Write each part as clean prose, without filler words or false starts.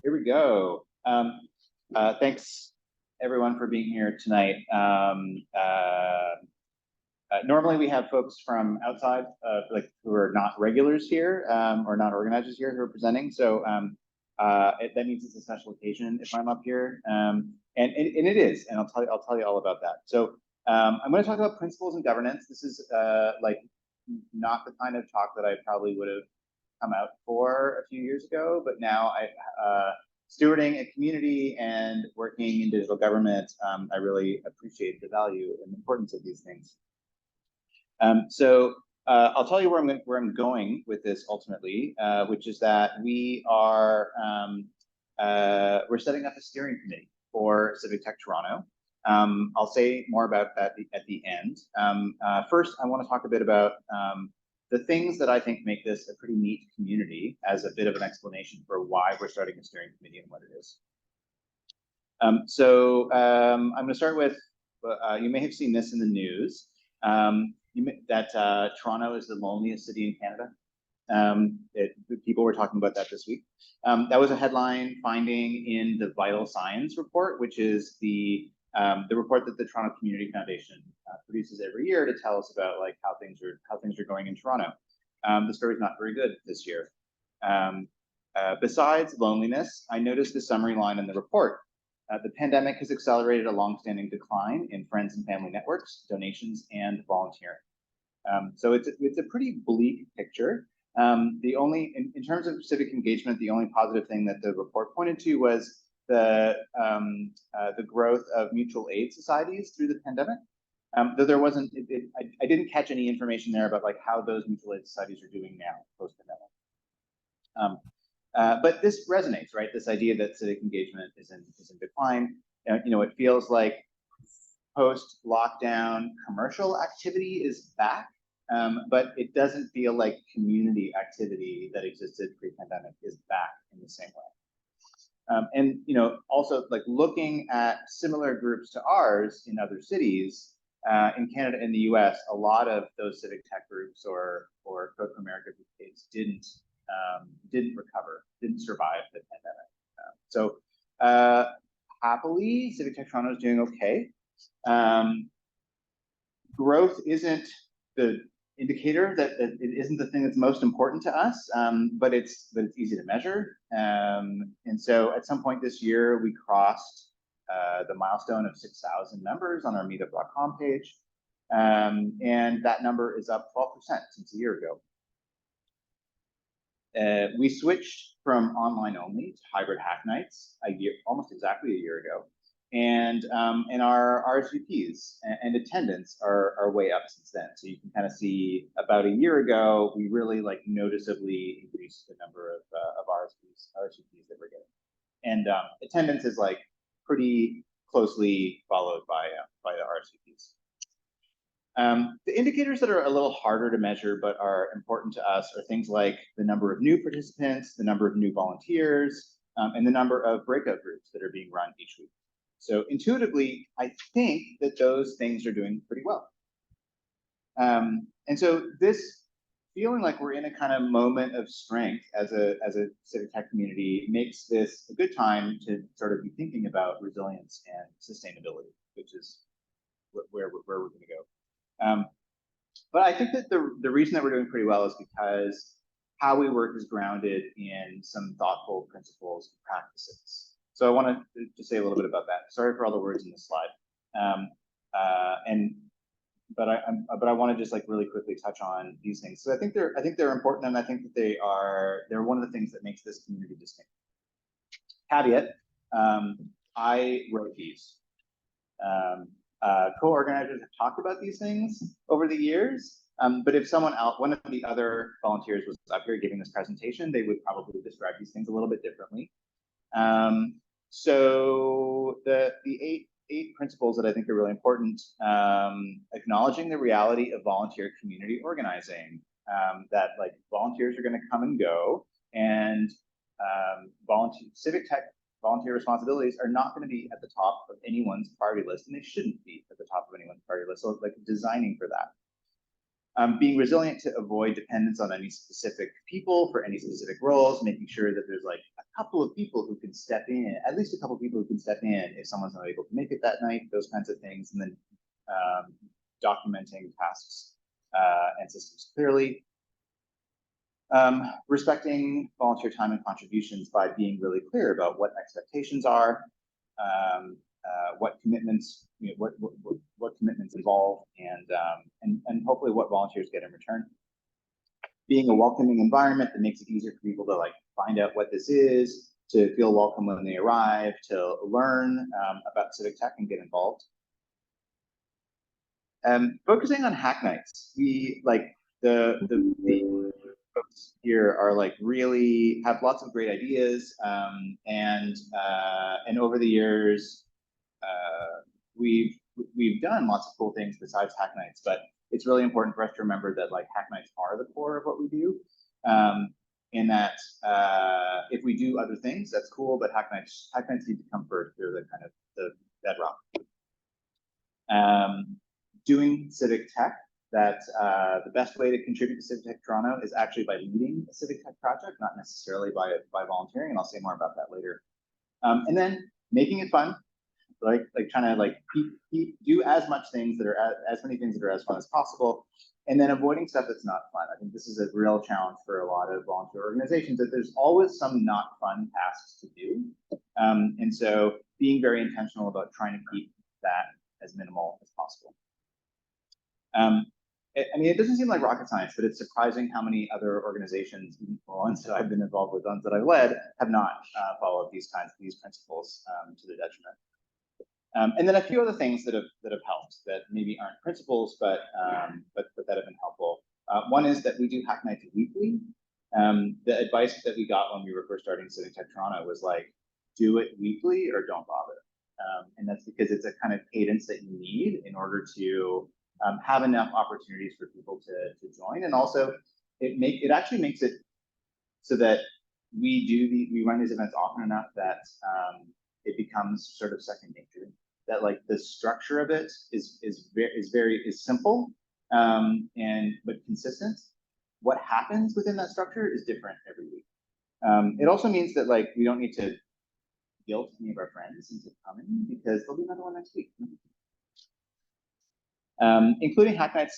Here we go. Thanks everyone for being here tonight. Normally we have folks from outside, like who are not regulars here or not organizers here who are presenting. So that means it's a special occasion if I'm up here, and it is, and I'll tell you all about that. So I'm going to talk about principles and governance. This is like not the kind of talk that I probably would have come out for a few years ago, but now stewarding a community and working in digital government, I really appreciate the value and importance of these things. So I'll tell you where I'm going with this ultimately, which is that we're setting up a steering committee for Civic Tech Toronto. I'll say more about that at the end. First, I want to talk a bit about the things that I think make this a pretty neat community as a bit of an explanation for why we're starting a steering committee and what it is. I'm going to start with, you may have seen this in the news, that Toronto is the loneliest city in Canada. People were talking about that this week. That was a headline finding in the Vital Signs report, which is the report that the Toronto Community Foundation produces every year to tell us about like how things are going in Toronto. The story's not very good this year. Besides loneliness, I noticed the summary line in the report. The pandemic has accelerated a longstanding decline in friends and family networks, donations, and volunteering. So it's a pretty bleak picture. In terms of civic engagement, the only positive thing that the report pointed to was the growth of mutual aid societies through the pandemic. Though there wasn't, I didn't catch any information there about like how those mutual aid societies are doing now post-pandemic. But this resonates, right? This idea that civic engagement is in decline. It feels like post-lockdown commercial activity is back, but it doesn't feel like community activity that existed pre-pandemic is back in the same way. And also like looking at similar groups to ours in other cities, in Canada and the US, a lot of those civic tech groups or Code for America groups didn't recover, didn't survive the pandemic. Happily, Civic Tech Toronto is doing okay. Growth isn't the indicator, that it isn't the thing that's most important to us, but it's easy to measure. And so at some point this year, we crossed the milestone of 6,000 members on our meetup.com page. And that number is up 12% since a year ago. We switched from online only to hybrid Hacknights almost exactly a year ago. And our RSVPs and attendance are way up since then. So you can kind of see about a year ago, we really like noticeably increased the number of RSVPs that we're getting. And attendance is like pretty closely followed by the RSVPs. The indicators that are a little harder to measure but are important to us are things like the number of new participants, the number of new volunteers, and the number of breakout groups that are being run each week. So intuitively, I think that those things are doing pretty well. And so this feeling like we're in a kind of moment of strength as a civic tech community makes this a good time to sort of be thinking about resilience and sustainability, which is where we're going to go. But I think that the reason that we're doing pretty well is because how we work is grounded in some thoughtful principles and practices. So I want to say a little bit about that. Sorry for all the words in this slide. But I want to just like really quickly touch on these things. So I think they're important, and I think that they're one of the things that makes this community distinct. Caveat: I wrote these. Co-organizers have talked about these things over the years, but if someone else, one of the other volunteers was up here giving this presentation, they would probably describe these things a little bit differently. So the eight principles that I think are really important: acknowledging the reality of volunteer community organizing, that like volunteers are going to come and go, and civic tech volunteer responsibilities are not going to be at the top of anyone's priority list, and they shouldn't be at the top of anyone's priority list. So like designing for that. Being resilient to avoid dependence on any specific people for any specific roles, making sure that there's like a couple of people who can step in, at least a couple of people who can step in if someone's not able to make it that night, those kinds of things, and then documenting tasks and systems clearly. Respecting volunteer time and contributions by being really clear about what expectations are, what commitments, what commitments involve, and hopefully what volunteers get in return. Being a welcoming environment that makes it easier for people to like find out what this is, to feel welcome when they arrive, to learn about Civic Tech and get involved. Focusing on Hacknights, we like the folks here are like really have lots of great ideas, and over the years we've done lots of cool things besides Hacknights, but it's really important for us to remember that like Hacknights are the core of what we do, in that if we do other things, that's cool, but Hacknights need to come first. They're the kind of the bedrock. Doing Civic Tech, that the best way to contribute to Civic Tech Toronto is actually by leading a Civic Tech project, not necessarily by volunteering, and I'll say more about that later. And then making it fun, like trying to like do as much things that are as many things that are as fun as possible, and then avoiding stuff that's not fun. I think this is a real challenge for a lot of volunteer organizations, that there's always some not fun tasks to do, and so being very intentional about trying to keep that as minimal as possible. I mean, it doesn't seem like rocket science, but it's surprising how many other organizations, even ones that I've been involved with, ones that I've led, have not followed these principles to their detriment. And then a few other things that have helped, that maybe aren't principles, but that have been helpful. One is that we do Hacknights weekly. The advice that we got when we were first starting Civic Tech Toronto was like, do it weekly or don't bother. And that's because it's a kind of cadence that you need in order to have enough opportunities for people to join, and also it actually makes it so that we run these events often enough that it becomes sort of second nature. That like the structure of it is simple, but consistent. What happens within that structure is different every week. It also means that like we don't need to guilt any of our friends into coming, because there'll be another one next week. Including Hacknights,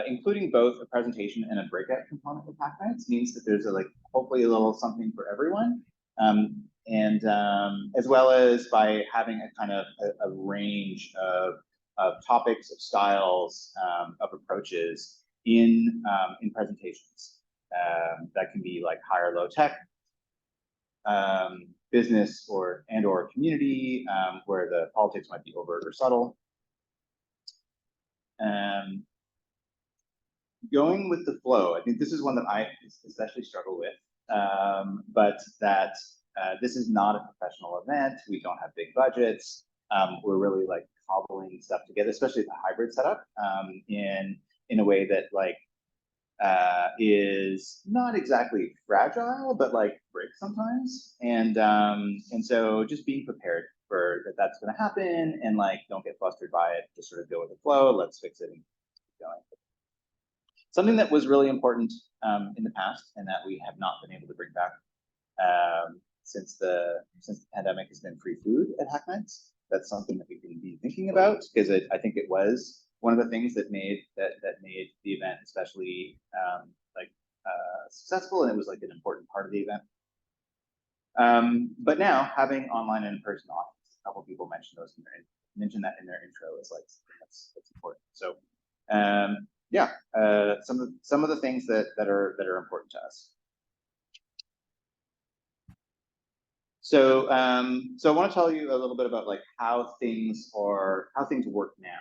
including both a presentation and a breakout component of Hacknights means that there's hopefully a little something for everyone, and as well as by having a kind of a range of topics, of styles, of approaches in presentations. That can be like high or low tech, business or community, where the politics might be overt or subtle. Going with the flow, I think this is one that I especially struggle with, but that this is not a professional event. We don't have big budgets. We're really like cobbling stuff together, especially the hybrid setup, in a way that like is not exactly fragile, but like breaks sometimes. And so just being prepared for that's going to happen, and like don't get flustered by it. Just sort of go with the flow. Let's fix it and keep going. Something that was really important in the past, and that we have not been able to bring back since the pandemic, has been free food at Hacknights. That's something that we can be thinking about, because I think it was one of the things that made the event especially successful, and it was like an important part of the event. But now having online and in-person options, a couple of people mentioned that in their intro, is like that's important. So yeah, some of the things that are important to us. So so I want to tell you a little bit about like how things work now.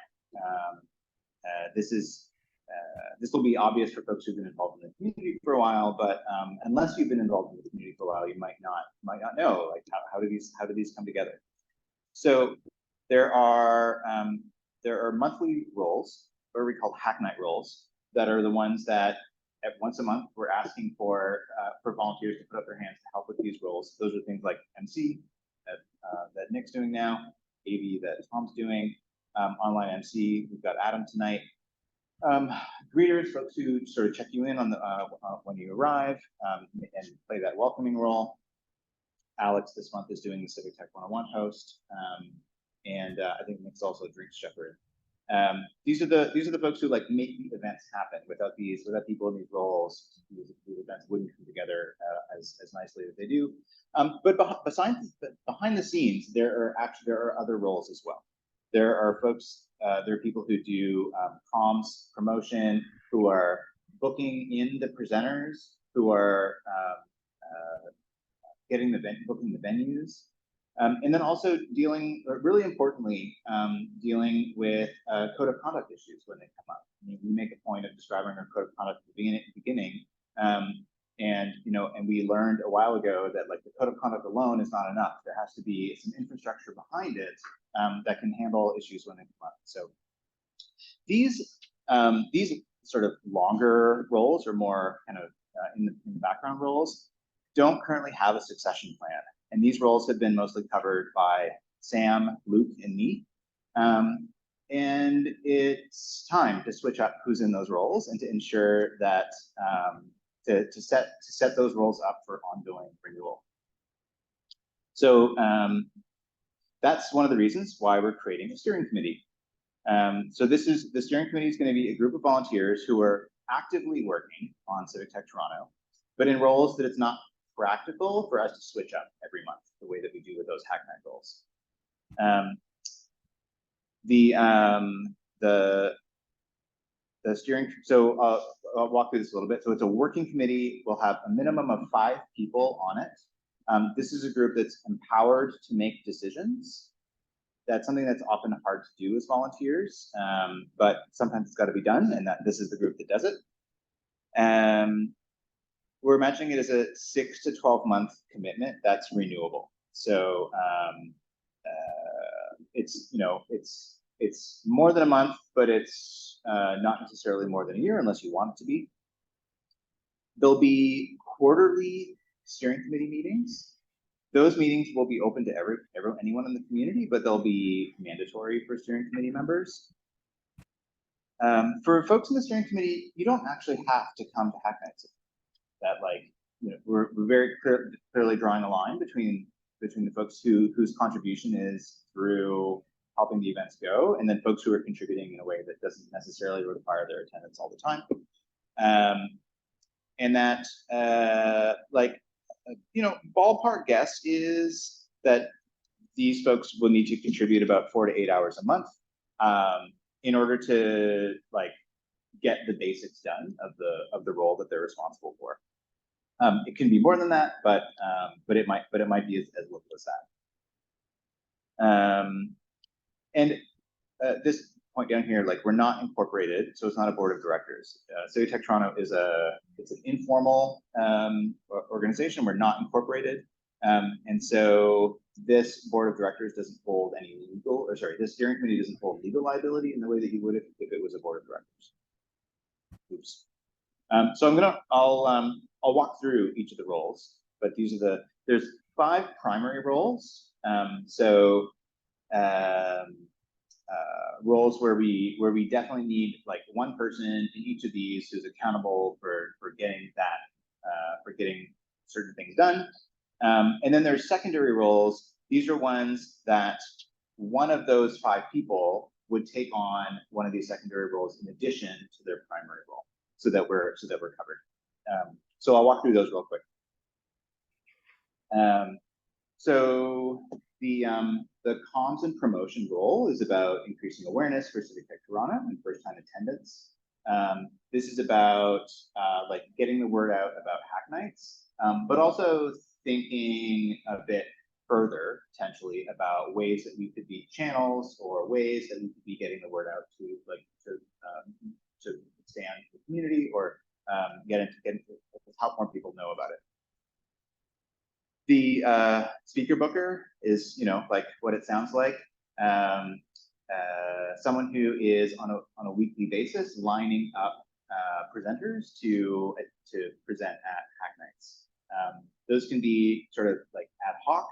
This will be obvious for folks who've been involved in the community for a while, but unless you've been involved in the community for a while, you might not know like how do these come together. So there are monthly roles, or we call Hacknight roles, that are the ones that at once a month we're asking for volunteers to put up their hands to help with these roles. Those are things like MC that Nick's doing now, AV that Tom's doing, online MC. We've got Adam tonight. greeters, folks who sort of check you in on the when you arrive and play that welcoming role. Alex this month is doing the Civic Tech 101 host, and I think Nick's also a drinks shepherd. These are the folks who like make the events happen. Without people in these roles, these events wouldn't come together as nicely as they do. But behind the scenes, there are other roles as well. There are folks, there are people who do comms, promotion, who are booking in the presenters, who are booking the venues. And then also really importantly, dealing with code of conduct issues when they come up. I mean, we make a point of describing our code of conduct at the beginning, and we learned a while ago that like the code of conduct alone is not enough. There has to be some infrastructure behind it that can handle issues when they come up. So these sort of longer roles, or more kind of in the background roles, don't currently have a succession plan. And these roles have been mostly covered by Sam, Luke, and me. And it's time to switch up who's in those roles and to ensure that to set those roles up for ongoing renewal. So that's one of the reasons why we're creating a steering committee. So the steering committee is going to be a group of volunteers who are actively working on Civic Tech Toronto, but in roles that it's not practical for us to switch up every month the way that we do with those Hacknight roles. The steering, so I'll walk through this a little bit. So it's a working committee. We'll have a minimum of 5 people on it. This is a group that's empowered to make decisions. That's something that's often hard to do as volunteers, but sometimes it's got to be done, and this is the group that does it. We're imagining it as a 6 to 12 month commitment that's renewable. So it's more than a month, but it's not necessarily more than a year unless you want it to be. There'll be quarterly steering committee meetings. Those meetings will be open to anyone in the community, but they'll be mandatory for steering committee members. For folks in the steering committee, you don't actually have to come to Hacknights. That we're very clearly drawing a line between the folks whose contribution is through helping the events go, and then folks who are contributing in a way that doesn't necessarily require their attendance all the time. And that ballpark guess is that these folks will need to contribute about 4 to 8 hours a month in order to get the basics done of the role that they're responsible for. It can be more than that, but it might be as little as that. This point down here, we're not incorporated, so it's not a board of directors. Civic Tech Toronto is it's an informal organization. We're not incorporated, and so this board of directors doesn't hold any this steering committee doesn't hold legal liability in the way that you would if it was a board of directors. Oops. So I'll walk through each of the roles, but there's 5 primary roles. Roles where we definitely need one person in each of these who's accountable for getting certain things done. And then there's secondary roles. These are ones that one of those 5 people would take on one of these secondary roles in addition to their primary role, so that we're covered. So I'll walk through those real quick. So the comms and promotion role is about increasing awareness for Civic Tech Toronto and first-time attendance. This is about getting the word out about Hacknights, but also thinking a bit further, potentially, about ways that we could be channels or ways that we could be getting the word out to expand the community or get into help more people know about it. The speaker booker is, what it sounds like. Someone who is on a weekly basis lining up presenters to present at Hacknights. Those can be sort of ad hoc,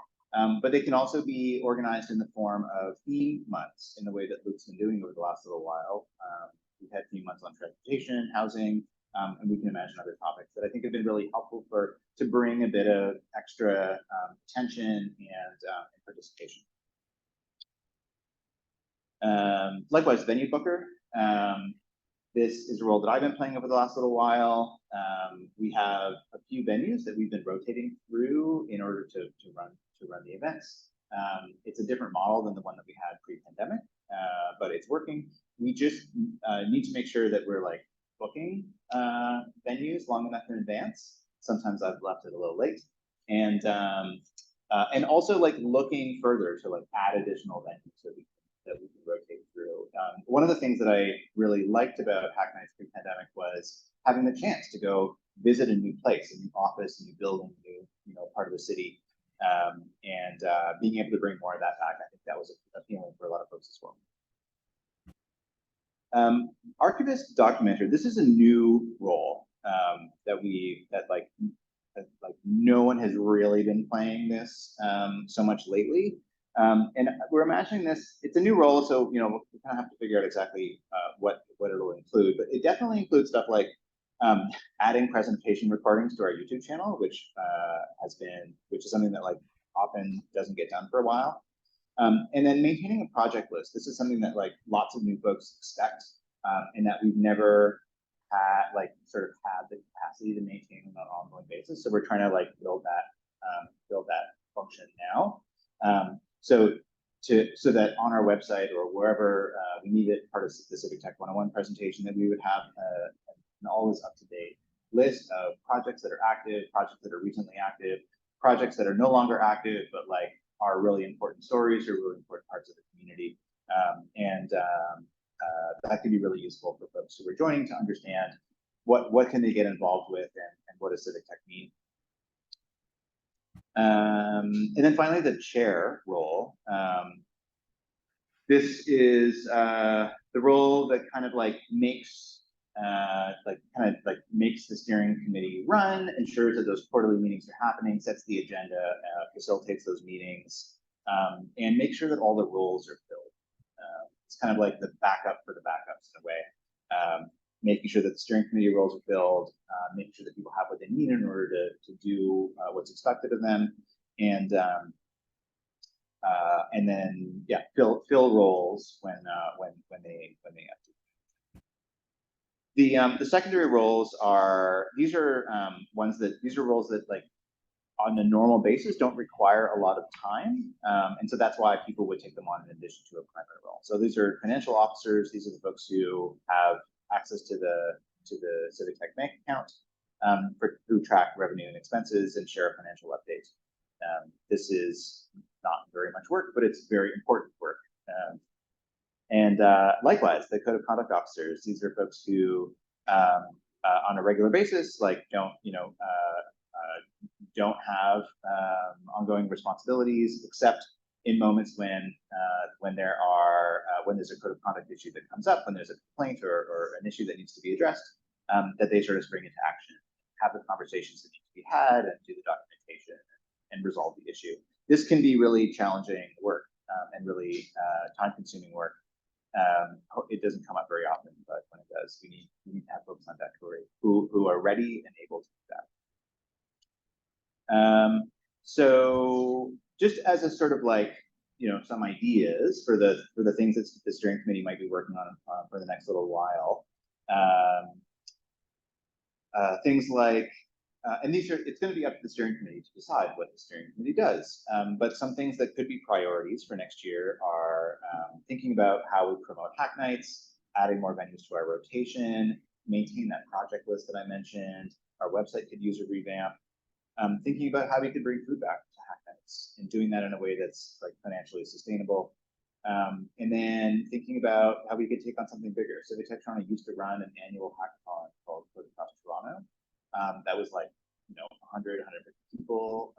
but they can also be organized in the form of theme months in the way that Luke's been doing over the last little while. we've had a few months on transportation, housing, and we can imagine other topics that I think have been really helpful to bring a bit of extra attention and participation. Likewise, venue booker. This is a role that I've been playing over the last little while. We have a few venues that we've been rotating through in order to run the events. It's a different model than the one that we had pre-pandemic, but it's working. We just need to make sure that we're like booking venues long enough in advance. Sometimes I've left it a little late, and also like looking further to like add additional venues that we can rotate through. One of the things that I really liked about Hacknights pre-pandemic was having the chance to go visit a new place, a new office, a new building, a new part of the city, and being able to bring more of that back. I think that was appealing for a lot of folks as well. Archivist documenter. This is a new role that no one has really been playing this so much lately. And we're imagining this, it's a new role, so we kind of have to figure out exactly what it'll include, but it definitely includes stuff like adding presentation recordings to our YouTube channel, which is something that like often doesn't get done for a while. And then maintaining a project list. This is something that like lots of new folks expect, and that we've never had the capacity to maintain on an ongoing basis. So we're trying to like build that function now. So that on our website or wherever we need it, part of the Civic Tech 101 presentation, that we would have an always up-to-date list of projects that are active, projects that are recently active, projects that are no longer active, but like are really important stories or really important parts of the community. That can be really useful for folks who are joining to understand what can they get involved with and what does Civic Tech mean. And then finally, the chair role. This is the role that kind of like makes the steering committee run, ensures that those quarterly meetings are happening, sets the agenda, facilitates those meetings, and make sure that all the roles are filled. It's kind of like the backup for the backups in a way. Making sure that the steering committee roles are filled, making sure that people have what they need in order to do what's expected of them, and then fill roles when they have to. The secondary roles are roles that like on a normal basis don't require a lot of time, and so that's why people would take them on in addition to a primary role. So these are financial officers. These are the folks who have access to the Civic Tech bank account, who track revenue and expenses and share a financial update. This is not very much work, but it's very important work. And likewise, the code of conduct officers. These are folks who, on a regular basis, like don't have ongoing responsibilities, except in moments when there's a code of conduct issue that comes up, when there's a complaint or an issue that needs to be addressed, that they sort of spring into action, have the conversations that need to be had, and do the documentation and resolve the issue. This can be really challenging work and really time-consuming work. It doesn't come up very often, but when it does, we need to have folks on deck who are ready and able to do that. So just as a sort of like, some ideas for the things that the steering committee might be working on for the next little while. Things like, and it's going to be up to the steering committee to decide what the steering committee does. But some things that could be priorities for next year are thinking about how we promote Hacknights, adding more venues to our rotation, maintain that project list that I mentioned. Our website could use a revamp. Thinking about how we could bring food back to Hacknights and doing that in a way that's like financially sustainable. And then thinking about how we could take on something bigger. Civic Tech Toronto used to run an annual hackathon called Prosperous Toronto. That was like 100, 150 people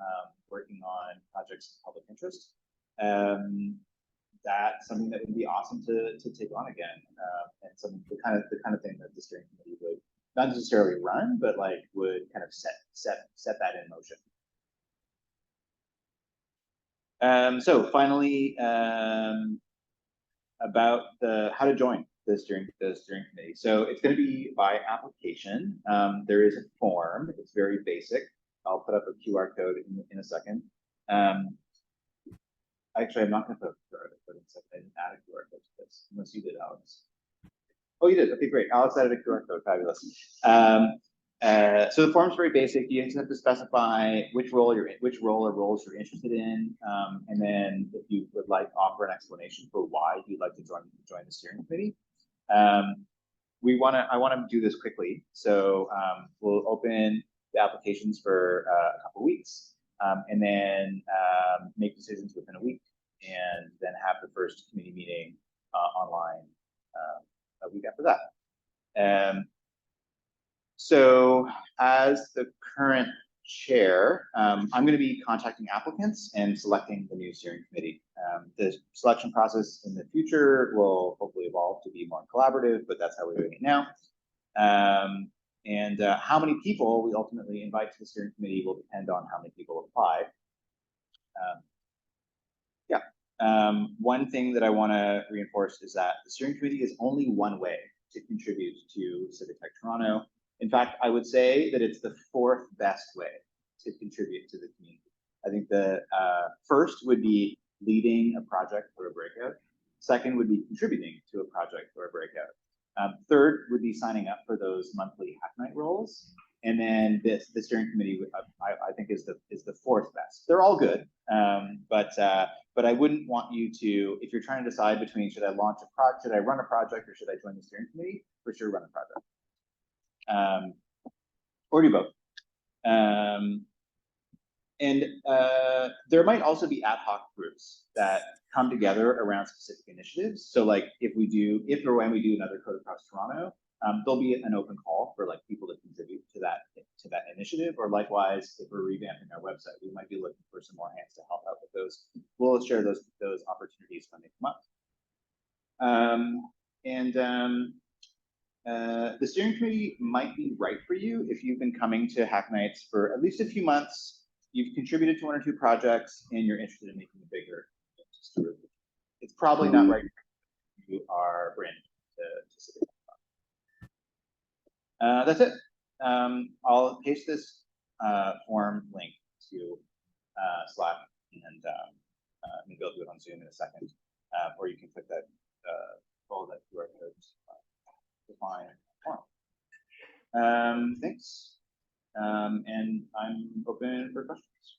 working on projects of public interest. That's something that would be awesome to take on again, and the kind of thing that the steering committee would not necessarily run, but like would kind of set that in motion. So finally, about how to join. the steering committee. So it's going to be by application. There is a form. It's very basic. I'll put up a QR code in a second. Actually, I'm not going to put up a QR code in a second. I didn't add a QR code to this, unless you did, Alex. Oh, you did. Okay, great. Alex added a QR code. Fabulous. So the form's very basic. You just have to specify which role or roles you're interested in, and then if you would like, offer an explanation for why you'd like to join the steering committee. I want to do this quickly, so we'll open the applications for a couple weeks, and then make decisions within a week, and then have the first committee meeting online a week after that. So as the current chair, I'm going to be contacting applicants and selecting the new steering committee. The selection process in the future will hopefully evolve to be more collaborative, but that's how we're doing it now. How many people we ultimately invite to the steering committee will depend on how many people apply. One thing that I want to reinforce is that the steering committee is only one way to contribute to Civic Tech Toronto. In fact, I would say that it's the fourth best way to contribute to the community. I think the first would be leading a project or a breakout. Second would be contributing to a project or a breakout. Third would be signing up for those monthly Hacknight roles. And then the steering committee, I think, is the fourth best. They're all good, but I wouldn't want you to, if you're trying to decide between should I run a project, or should I join the steering committee, for sure run a project. Or do both. There might also be ad hoc groups that come together around specific initiatives. So like if or when we do another Code Across Toronto, there'll be an open call for like people to contribute to that initiative, or likewise, if we're revamping our website, we might be looking for some more hands to help out with those. We'll share those opportunities when they come up. The steering committee might be right for you if you've been coming to Hacknights for at least a few months, you've contributed to one or two projects, and you're interested in making a bigger. It's probably not right if you are brand new to Civic Tech. That's it. I'll paste this form link to Slack, and maybe I'll do it on Zoom in a second, or you can click that follow that QR code. Define form. Thanks. And I'm open for questions.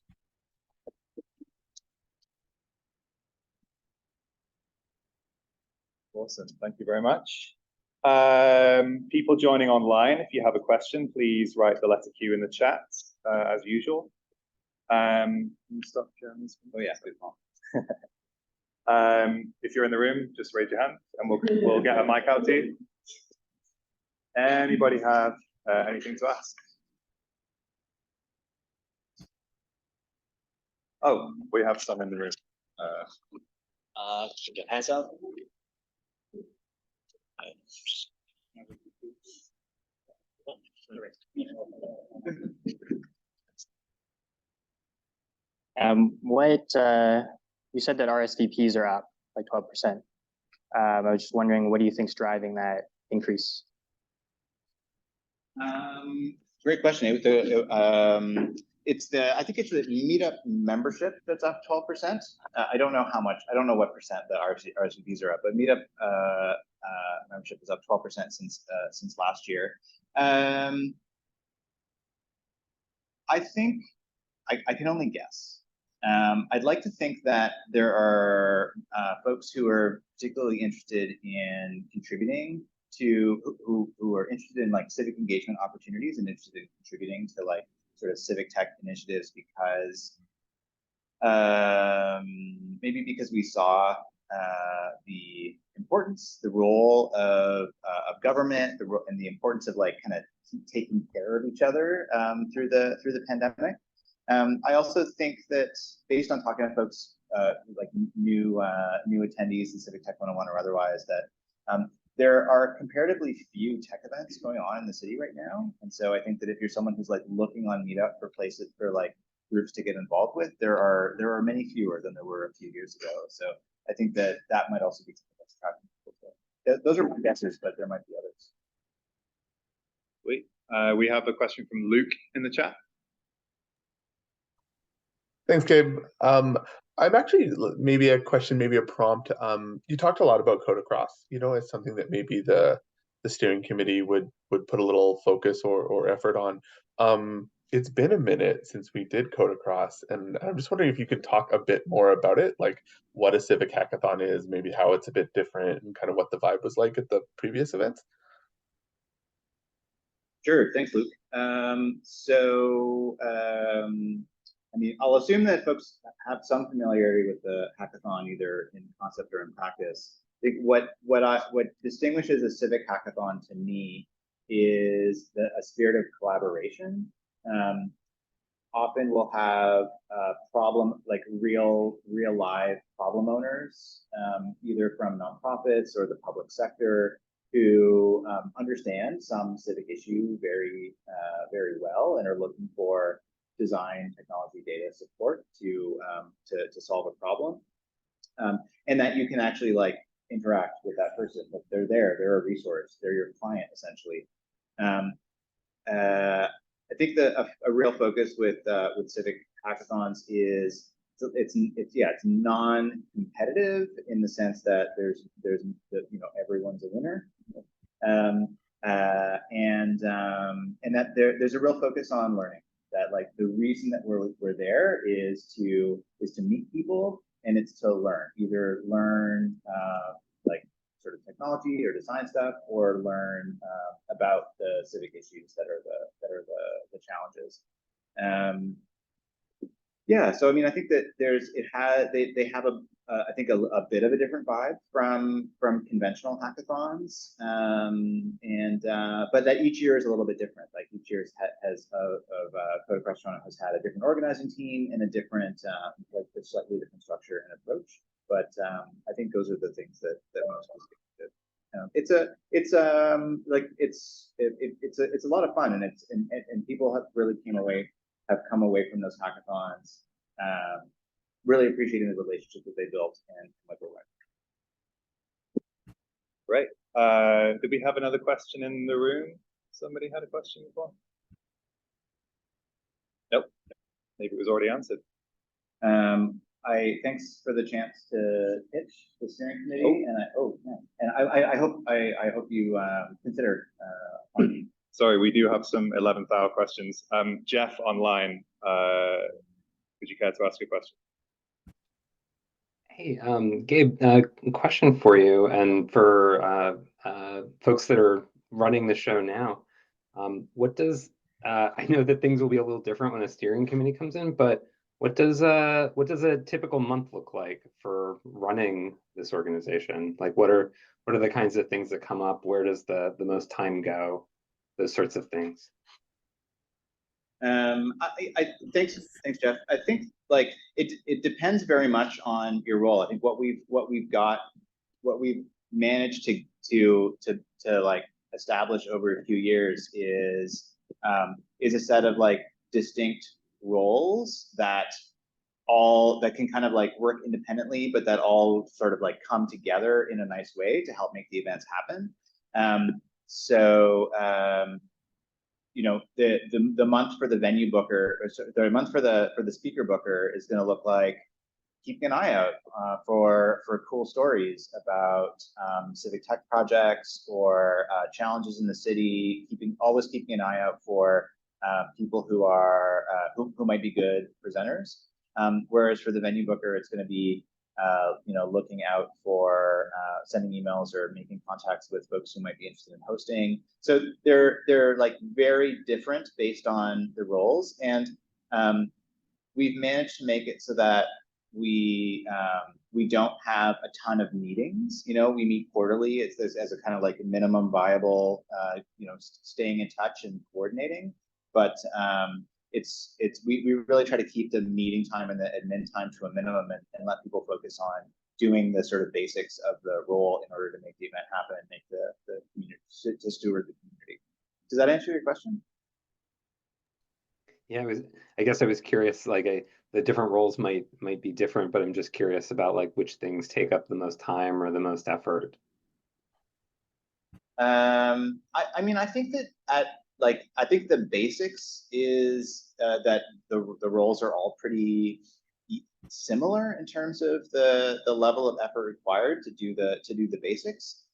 Awesome. Thank you very much. People joining online, if you have a question, please write the letter Q in the chat, as usual. Can you stop sharing this? Oh yeah, good call. If you're in the room, just raise your hand, and we'll get a mic out to you. Anybody have anything to ask? Oh, we have some in the room. Your hands up. You said that RSVPs are up like 12%. I was just wondering, what do you think is driving that increase? Great question. I think it's the Meetup membership that's up 12%. I don't know how much. I don't know what percent the RSVPs are up, but Meetup membership is up 12% since last year. I think I can only guess. I'd like to think that there are folks who are particularly interested in contributing to who are interested in like civic engagement opportunities and interested in contributing to like sort of civic tech initiatives because maybe because we saw the importance, the role of government, and the importance of like kind of taking care of each other through the pandemic. I also think that based on talking to folks like new attendees in Civic Tech 101 or otherwise, that there are comparatively few tech events going on in the city right now. And so I think that if you're someone who's like looking on Meetup for places for like groups to get involved with, there are many fewer than there were a few years ago. So I think that might also be something that's attracting people to it. those are my guesses, but there might be others. We have a question from Luke in the chat. Thanks, Gabe. I'm actually maybe a question, maybe a prompt. You talked a lot about code across, as something that maybe the steering committee would put a little focus or effort on. It's been a minute since we did code across, and I'm just wondering if you could talk a bit more about it, like what a civic hackathon is, maybe how it's a bit different, and kind of what the vibe was like at the previous events. Sure, thanks, Luke. I mean, I'll assume that folks have some familiarity with the hackathon, either in concept or in practice. I think what distinguishes a civic hackathon to me is a spirit of collaboration. Often we'll have real live problem owners, either from nonprofits or the public sector, who understand some civic issue very well and are looking for design, technology, data support to solve a problem, and that you can actually interact with that person. Like they're a resource, they're your client essentially. I think a real focus with civic hackathons is it's non-competitive in the sense that there's everyone's a winner, and that there's a real focus on learning. That the reason that we're there is to meet people, and it's to learn, either learn sort of technology or design stuff, or learn about the civic issues that are the challenges. Yeah, so I mean, I think that they have I think a bit of a different vibe from conventional hackathons, but that each year is a little bit different. Like each year has Code Across Toronto has had a different organizing team and a different a slightly different structure and approach. But I think those are the things that most it's a lot of fun, and people have really come away from those hackathons really appreciating the relationship that they built and what we're Great. Did we have another question in the room? Somebody had a question before? Nope. Maybe it was already answered. Thanks for the chance to pitch the steering committee, I hope you consider. Sorry, we do have some 11th hour questions. Jeff online, would you care to ask a question? Hey, Gabe, question for you and for folks that are running the show now. What does I know that things will be a little different when a steering committee comes in, but what does a typical month look like for running this organization? Like, what are the kinds of things that come up? Where does the most time go? Those sorts of things. Thanks, Jeff. I think it depends very much on your role. I think what we've managed to establish over a few years is a set of distinct roles that can kind of work independently, but that all sort of come together in a nice way to help make the events happen. The month for the venue booker, the month for the speaker booker is going to look like keeping an eye out for cool stories about civic tech projects or challenges in the city. Always keeping an eye out for people who might be good presenters. Whereas for the venue booker, it's going to be looking out for sending emails or making contacts with folks who might be interested in hosting. So they're very different based on the roles, and we've managed to make it so that we don't have a ton of meetings. We meet quarterly as a kind of minimum viable, staying in touch and coordinating. But we really try to keep the meeting time and the admin time to a minimum, and let people focus on doing the sort of basics of the role in order to make the event happen and make the community, to steward the community. Does that answer your question? Yeah, I guess I was curious, the different roles might be different, but I'm just curious about which things take up the most time or the most effort. I mean, I think that I think the basics is that the roles are all pretty similar in terms of the level of effort required to do the basics.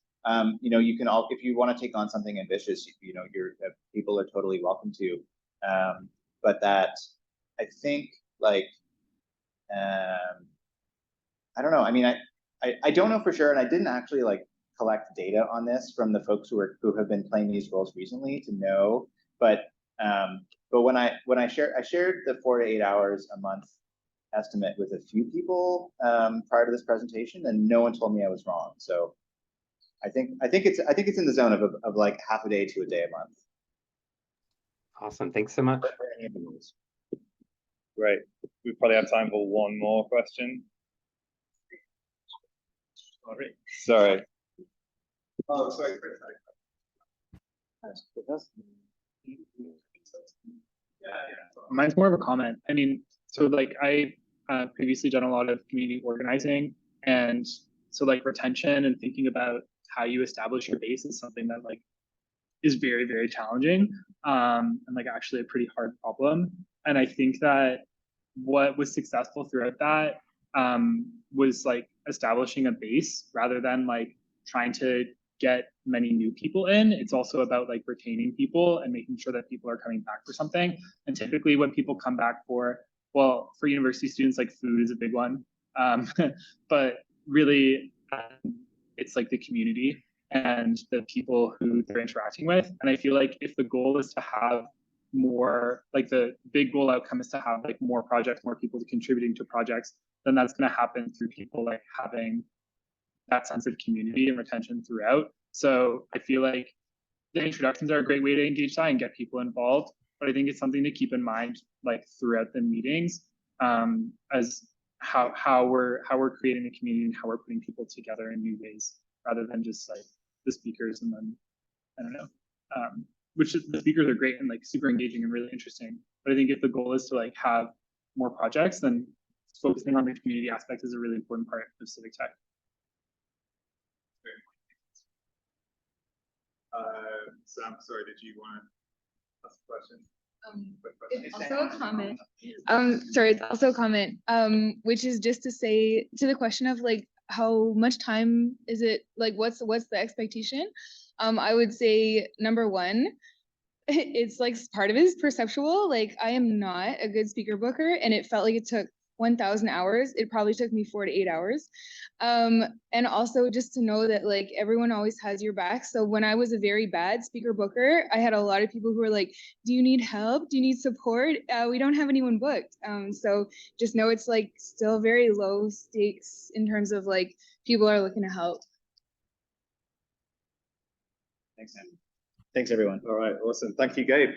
You know, you can all, if you want to take on something ambitious, you know, people are totally welcome to. But that I think like I don't know. I mean, I don't know for sure, and I didn't actually like collect data on this from the folks who have been playing these roles recently to know. But when I shared the 4 to 8 hours a month estimate with a few people prior to this presentation, and no one told me I was wrong. So I think it's in the zone of like half a day to a day a month. Awesome. Thanks so much. Great. We probably have time for one more question. Sorry. Oh, sorry. Mine's more of a comment. I mean, so like I previously done a lot of community organizing, and so like retention and thinking about how you establish your base is something that like is very, very challenging, and like actually a pretty hard problem. And I think that what was successful throughout that was like establishing a base rather than like trying to get many new people in. It's also about like retaining people and making sure that people are coming back for something. And typically when people come back for, well, for university students, like food is a big one. But really it's like the community and the people who they're interacting with. And I feel like if the goal is to have more, like the big goal outcome is to have like more projects, more people contributing to projects, then that's going to happen through people like having that sense of community and retention throughout. So I feel like the introductions are a great way to engage that and get people involved. But I think it's something to keep in mind like throughout the meetings, as how we're creating a community and how we're putting people together in new ways, rather than just like the speakers and then I don't know. Which the speakers are great and like super engaging and really interesting. But I think if the goal is to like have more projects, then focusing on the community aspect is a really important part of Civic Tech. Sam, sorry, did you want to ask a question? It's also a comment. Sorry, it's also a comment. Which is just to say to the question of like how much time is it, like what's the expectation? I would say number one, it's like part of it is perceptual. Like I am not a good speaker booker, and it felt like it took 1,000 hours. It probably took me 4 to 8 hours. And also just to know that like everyone always has your back. So when I was a very bad speaker booker, I had a lot of people who were like, do you need help? Do you need support? We don't have anyone booked. So just know it's like still very low stakes in terms of like people are looking to help. Thanks, Sam. Thanks, everyone. All right, awesome. Thank you, Gabe.